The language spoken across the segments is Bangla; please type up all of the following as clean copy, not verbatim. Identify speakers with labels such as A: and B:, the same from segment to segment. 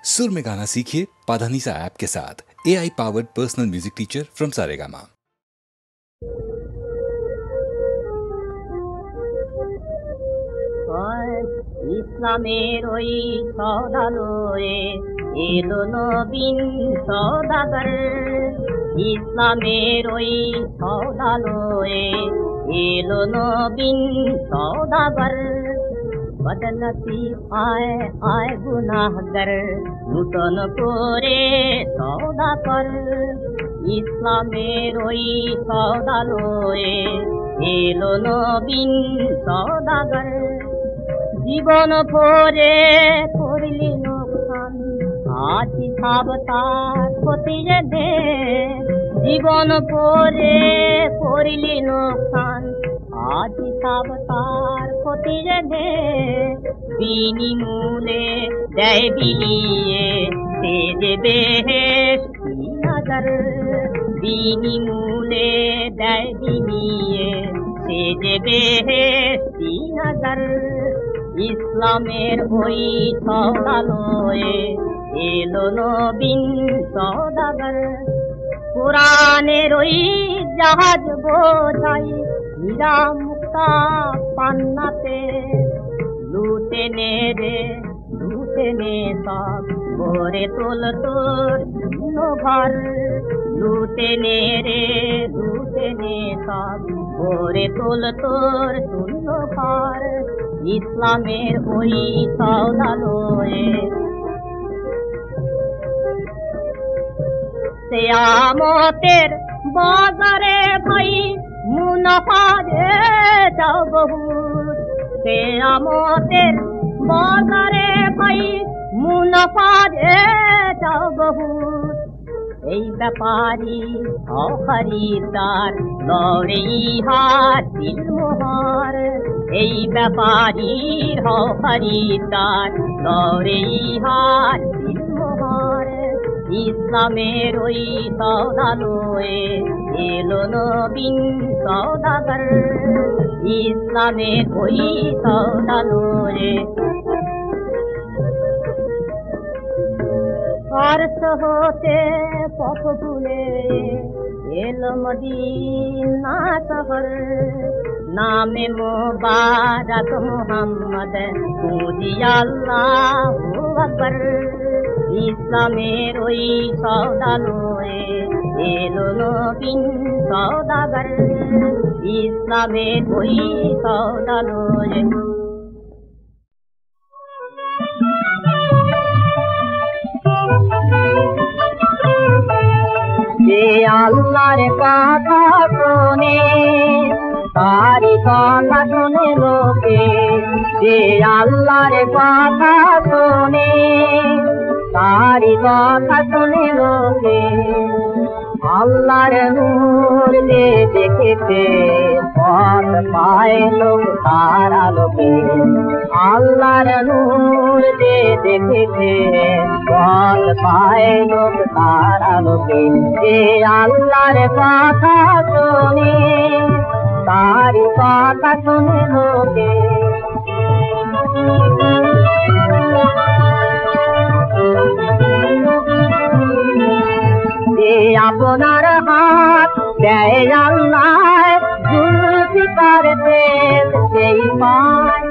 A: सुर में गाना सीखिए पाधानीसा ऐप के साथ। AI powered personal music teacher from Saregama.
B: ইসলামের ওই সওদালয়ে এলো নবীন সওদাগর। ইসলামের ওই সওদালয়ে এলো নবীন সওদাগর। বদনসিব আয় আয় গুনাহগার, নূতন করে সওদা কর। ইসলামের ওই সওদালয়ে এলো নবীন সওদাগর। জীবন ভরে করলি নোকসান, আজ হিসাব তার খতিয়ে দে। জীবন ভরে করলি নোকসান, আজ হিসাব তার খতিয়ে দে। বিনিমূলে দেয় বিলিয়ে সে যে বেহেশতি নজর। বিনিমূলে দেয় বিলিয়ে সে যে বেহেশতি নজর। ইসলামের ওই সওদালয়ে এলো নবীন সওদাগর। কোরআনের ওই জাহাজ বোঝাই হীরা মুক্তা পান্নাতে। লুটে নে রে লুটে নে সব, ভরে তোল তোর ঘর। লুটে নে রে লুটে নে সব, ভরে তোল তোর শূন্য ঘর। ইসলামের ওই সওদালয়ে কিয়ামতের বাজারে ভাই মুনাফা রে যাও বহুত। কিয়ামতের বাজারে ভাই মুনাফা রে যাও বহুত। এই ব্যাপারী খরিদার লড়ে ইহার দিল মোহর। এই ব্যাপারীর খরিদার লড়ে ইহার দিল মোহর। ইসলামের ওই সওদালয়ে এলো নবীন সওদাগর। ইসলামের ওই সওদালয়ে ফারস হতে পথ ভুলে এলো মদিনা শহর। নামে মোবারক মুহাম্মদ মুজি আল্লাহু আকবার। ইসলামের ওই সওদালয়ে এলো নবীন সওদাগর। ইসলামের ওই সওদালয়ে যে আল্লাহর কথা শোনে তারি কথা শোনে লোকে। যে আল্লাহর কথা শোনে তারি কথা শোনে লোকে। আল্লাহর নূর যে দেখেছে পথ পায় লোক তার আলোকে। আল্লাহর নূর যে দেখেছে পথ পায় লোক তার আলোকে। যে আল্লাহর কথা শোনে তারি কথা শোনে লোকে। যে আপনার হাত দেয় আল্লাহ জুলফিকার তেল সেই পায়।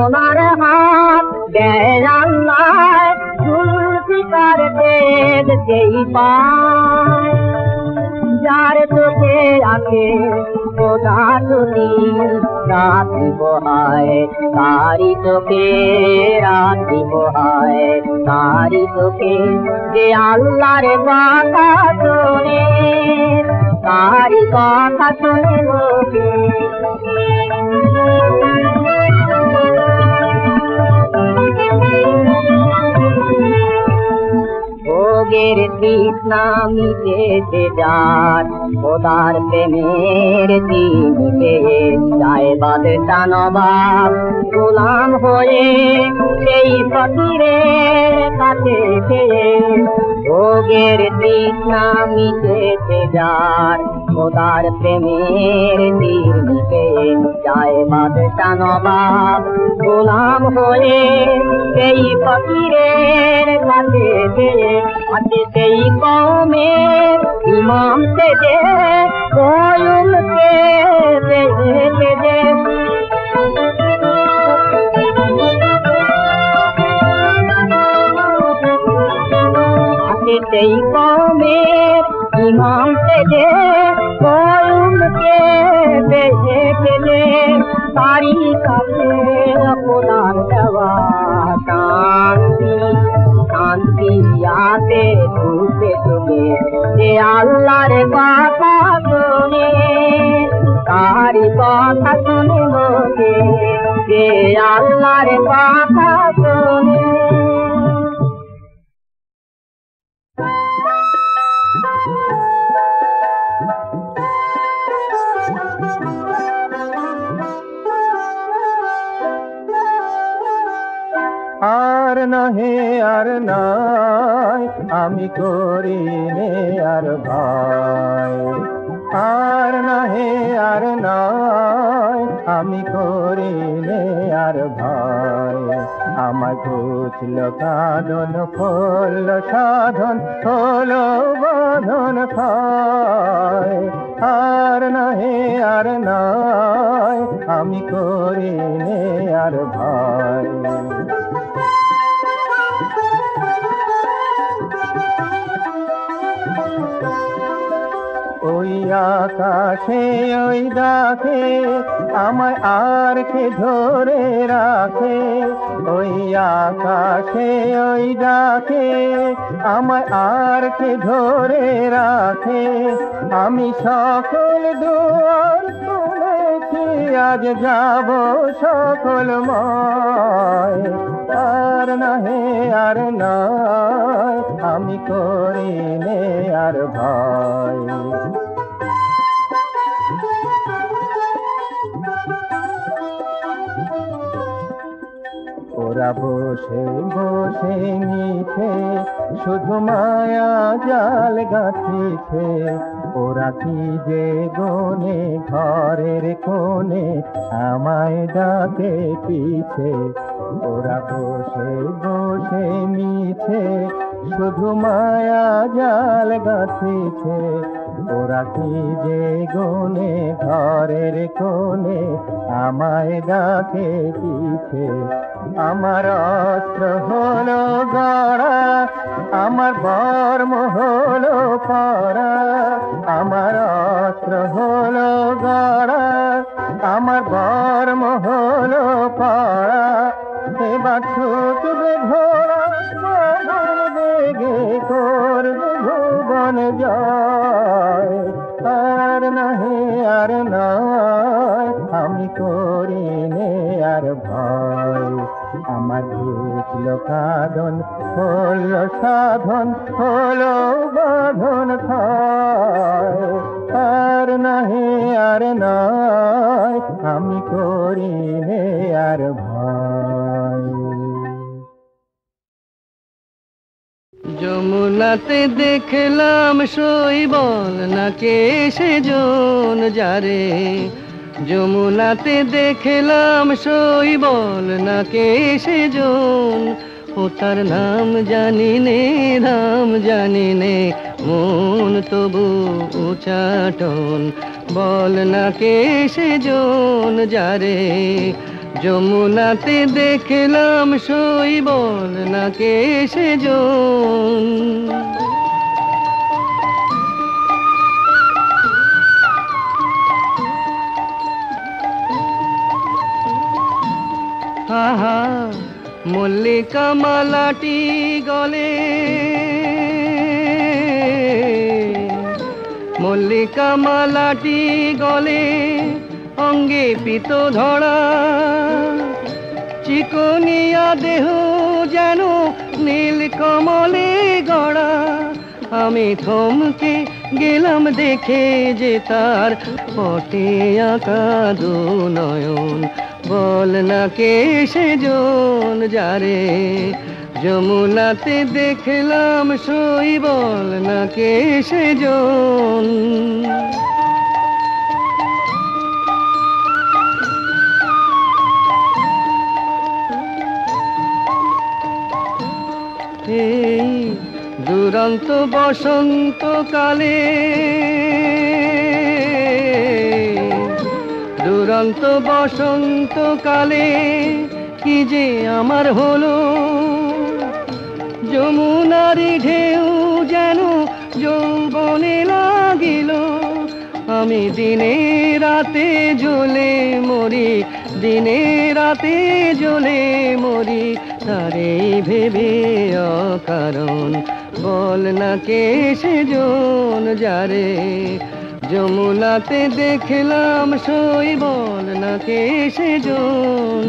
B: ওনার হাত দেয় আল্লাহ জুলফিকার তেল সেই পায়। যার চোখে আঁকে খোদা যদি রাতি পোহায়, তারি চোখে রাতি পোহায়। তারি চোখে যে আল্লাহর কথা শোনে তারি কথা শোনে লোকে। ভোগের তৃষ্ণা মিটেছে যার, খোদার প্রেমের দিনে যায় বাদশা নবাব গোলাম হয়ে সেই ফকিরের কাছে খেয়ে। ভোগের তৃষ্ণা মিটেছে যার, খোদার প্রেমের দিনে বাদশা নবাব গোলাম হয়ে সেই ফকিরের কাছে আছে সেই কওমের ইমাম সেজে কয়ুমকে দেখে সেই কওমের ইমাম সেজে কয়ুমকে দেখে তারি কাছে খোদার দেওয়া শান্তি শান্তি আসে ঢুকে ঢুকে যে আল্লাহর কথা শুনে তারি কথা শুনে লোকে যে আল্লাহর কথা শুনে
C: আর নহে আর নাই আমি করি নে আর ভাই আর নহে আর নাই আমি করি নে আর ভাই আমার ঘুচল কাঁদন ফল সাধন হলো বাঁধন খায় আর নহে আর নাই আমি করি নে আর ভাই ওই আকাশে ওই ডাকে আমায় আর কে ধরে রাখে ওই আকাশে ওই ডাকে আমায় আর কে ধরে রাখে আমি সকল দুয়ার খুলেছি আজ যাব সকল ময় আর নহে আর নয় আমি করি নে আর ভাই ওরা বসে বসে নিচে শুধু মায়া জাল গাঁথিছে ওরা কি যে গনে ঘরের কোণে আমায় ডাকে পিছে ওরা বসে বসে মিছে শুধু মায়া জাল গাঁথিছে ওরা কি যে গনে ঘরের কোণে আমায় ডাকে পিছে আমার অস্ত্র হলো গড়া আমার বর্ম হলো পরা আমার অস্ত্র হলো গড়া আমার বর্ম হলো পরা এবার ছুটবে ঘোড়া বেগে করবে ভুবন জয় আর নহে আর নয় আমি করি নে আর ভয় আমার ঘুচল কাঁদন হল সাধন হলো বাঁধন খায় আর নহে আর নয় আমি করি নে আর ভয়
D: যমুনাতে দেখলাম শৈবল নাকে সেজন যারে যমুনাতে দেখলাম শৈবল নাকে সেজন ও তার নাম জানি নে নাম জানি নে মন তবু উচাটন বল নাকে সেজন যারে যমুনাতে দেখলাম শৈবল নাকে সেজন আহা মল্লিকা মালাটি গলে মল্লিকা মালাটি গলে অঙ্গে পিত ধরা চিকনিয়া দেহ যেন নীল কমলে গড়া আমি থমকে গেলাম দেখে যে তার পটে আঁকা দু নয়ন বল না কে সেজন যারে যমুনাতে দেখলাম শৈবল না কে সেজন দুরন্ত বসন্তকালে, দুরন্ত বসন্তকালে কি যে আমার হলো, যমুনারি ঢেউ যেন যৌবনে লাগিল, আমি দিনে রাতে জ্বলে মরি, দিনে রাতে জ্বলে মরি, তারে ভেবে অকারণ বল না কে সেজন যারে যমুনাতে দেখলাম সই, বল না কে সেজন।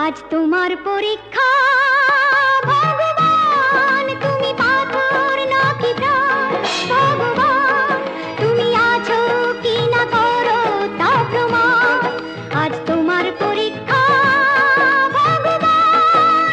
E: আজ তোমার পরীক্ষা ভগবান, তুমি পাথর নাকি প্রাণ, ভগবান তুমি আছো কি না করো তা প্রমাণ, আজ তোমার পরীক্ষা ভগবান।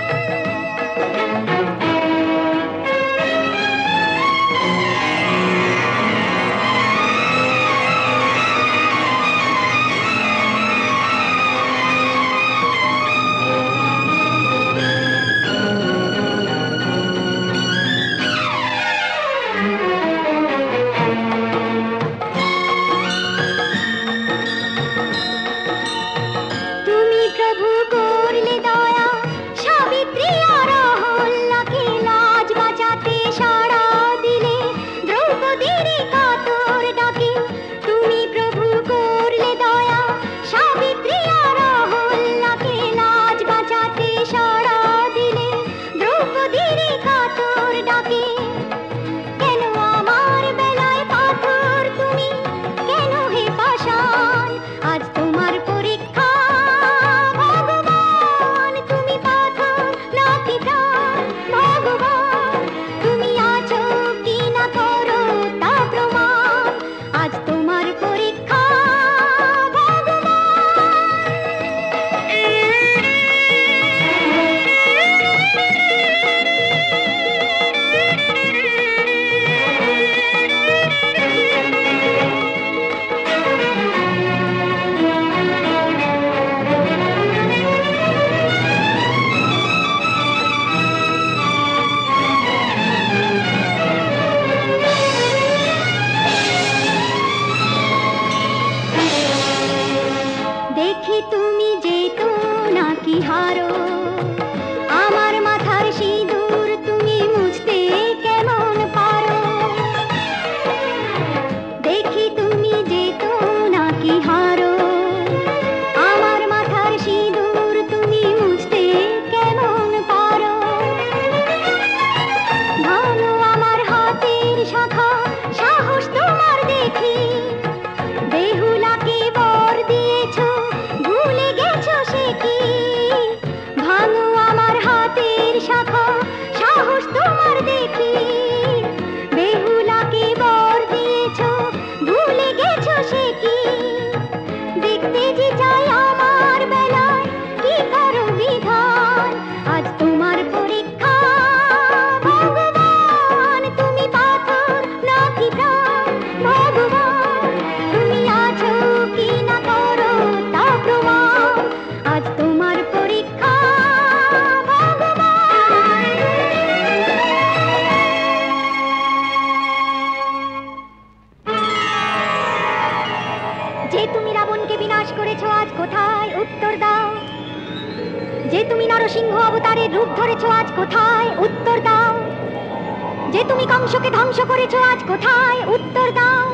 E: যে তুমি নরসিংহ অবতারের রূপ ধরেছো আজ কোথায় উত্তর দাও, যে তুমি কংসকে ধ্বংস করেছো আজ কোথায় উত্তর দাও,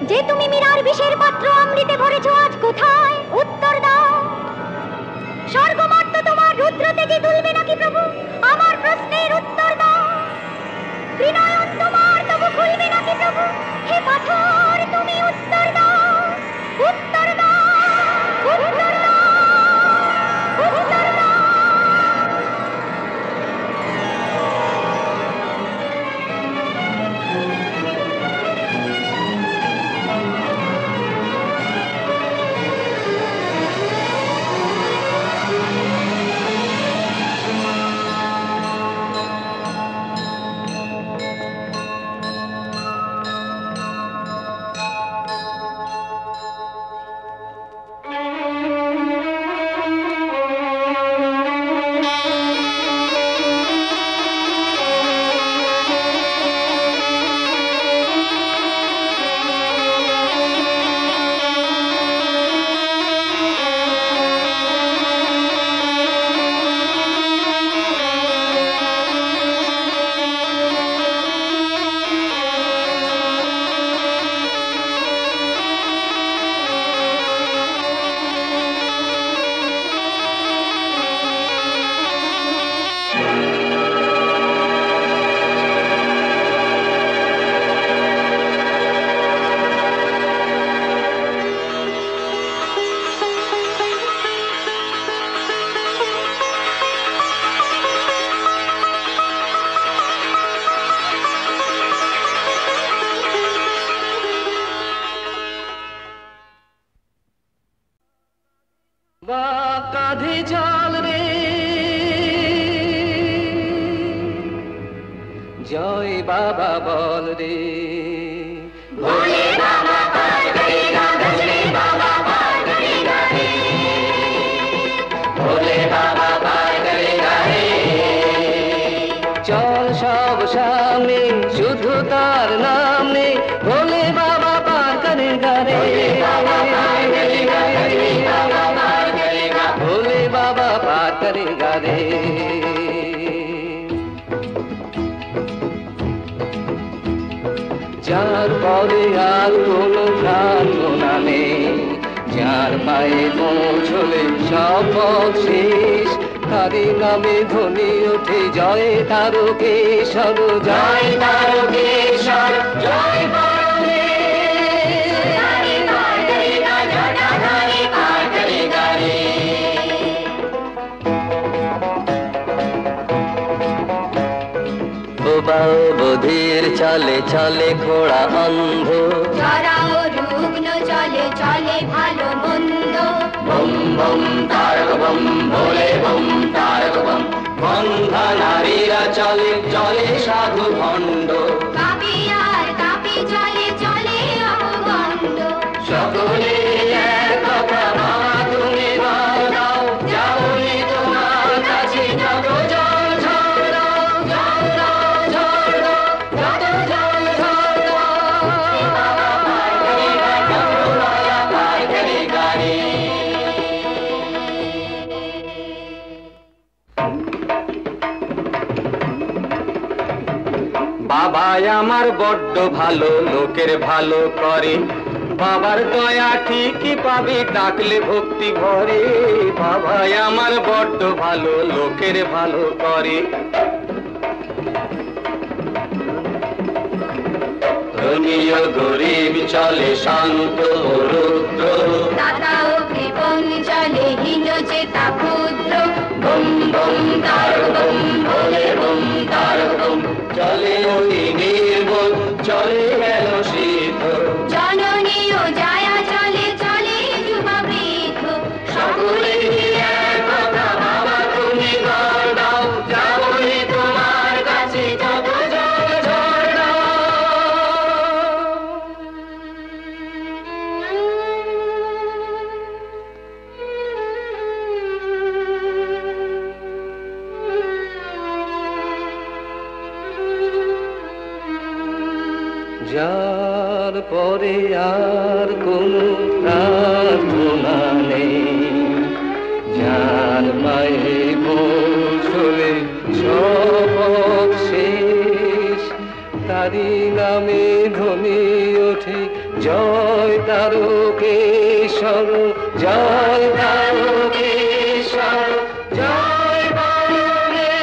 E: যে তুমি মীরার বিষের পাত্র অমৃতে ভরেছো আজ কোথায় উত্তর দাও। স্বর্গমর্ত তোমার রুদ্র থেকে তুলবে নাকি প্রভু, আমার প্রশ্নের উত্তর দাও। ত্রিনয়ন তোমার তবু খুলবে নাকি প্রভু, হে পাথর তুমি উত্তর দাও, উত্তর দাও, উত্তর দাও, উত্তর দাও।
D: কাঁধে চল রে জয় বাবা বল রে ভোলে বাবা পার করেগা ভোলে বাবা পার করেগা রে ভোলে বাবা পার করেগা রে চল সব সামনে শুধু তার নাম নে ভোলে বাবা পার করেগা রে ভোলে বাবা পার করেগা রে যার পরে আর কোনো প্রার্থনা নেই যার পায়ে পৌঁছলে সব পথ শেষ তারি নামে ধ্বনি ওঠে জয় তারকেশ্বর জয় তারকেশ্বর জয় বধির চলে চলে ঘোড়া অন্ধ
E: যারাও রুগ্ন চলে চলে ভালো মন্দ
D: বম বম তারক বম ভোলে বম তারক বম বন্ধা নারীরা চলে চলে সাধু ভণ্ড
E: কাপি আর কাপি চলে চলে অবগণ্ড
D: সকলে এক কথা বাবা তুমি বল দাও যাওনি তোমার কাছে যত জল ঝড় দাও জল দাও ঝড় দাও যত জল ঝড় দাও পার করেগা রে বাবা আমার বড্ড ভালো লোকের ভালো করে বাবার দয়া ঠিকই পাবে ডাকলে ভক্তি ভরে বাবা আমার বড্ড ভালো লোকের ভালো করে ধনীয় গরিব চলে শান্ত রুদ্র
E: দাতা ও কৃপণ চলে হীন চেতা ক্ষুদ্র
D: বম বম তারক বম ভোলে বম তারক বম চলে অতি নির্বোধ চলে গেল সিদ্ধ
E: জননী ও জায়া চলে চলে যুবা বৃদ্ধ
D: সকলে এক কথা বাবা তুমি বল দাও যাবনি তোমার কাছে যত জল ঝড় দাও যার পরে আর কোনো প্রার্থনা নেই যার পায়ে পৌঁছলে সব শেষ তারি নামে ধ্বনি ওঠে জয় তারকেশ্বর জয় তারকেশ্বর জয় বামনে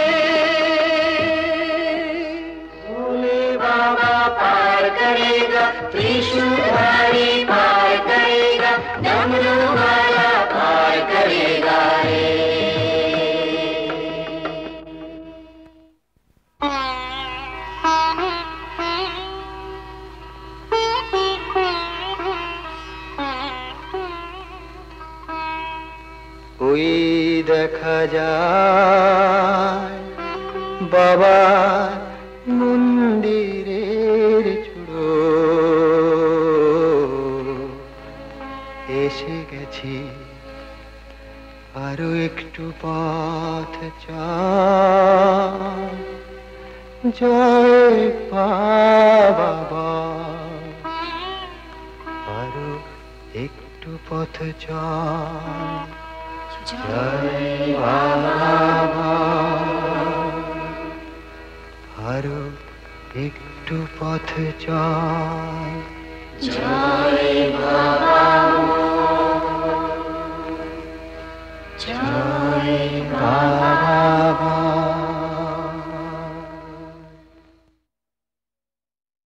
D: ভোলে বাবা पार करेगा त्रिशूलधारी पार करेगा डमरू वाला पार करेगा रे ওই দেখা যায় বাবা মন্দিরের চূড়ো এসে গেছি আরো একটু পথ জয় বাবা আরো একটু পথ জয় বাবা আরো একটু পথ জয় বাবা জয় বাবা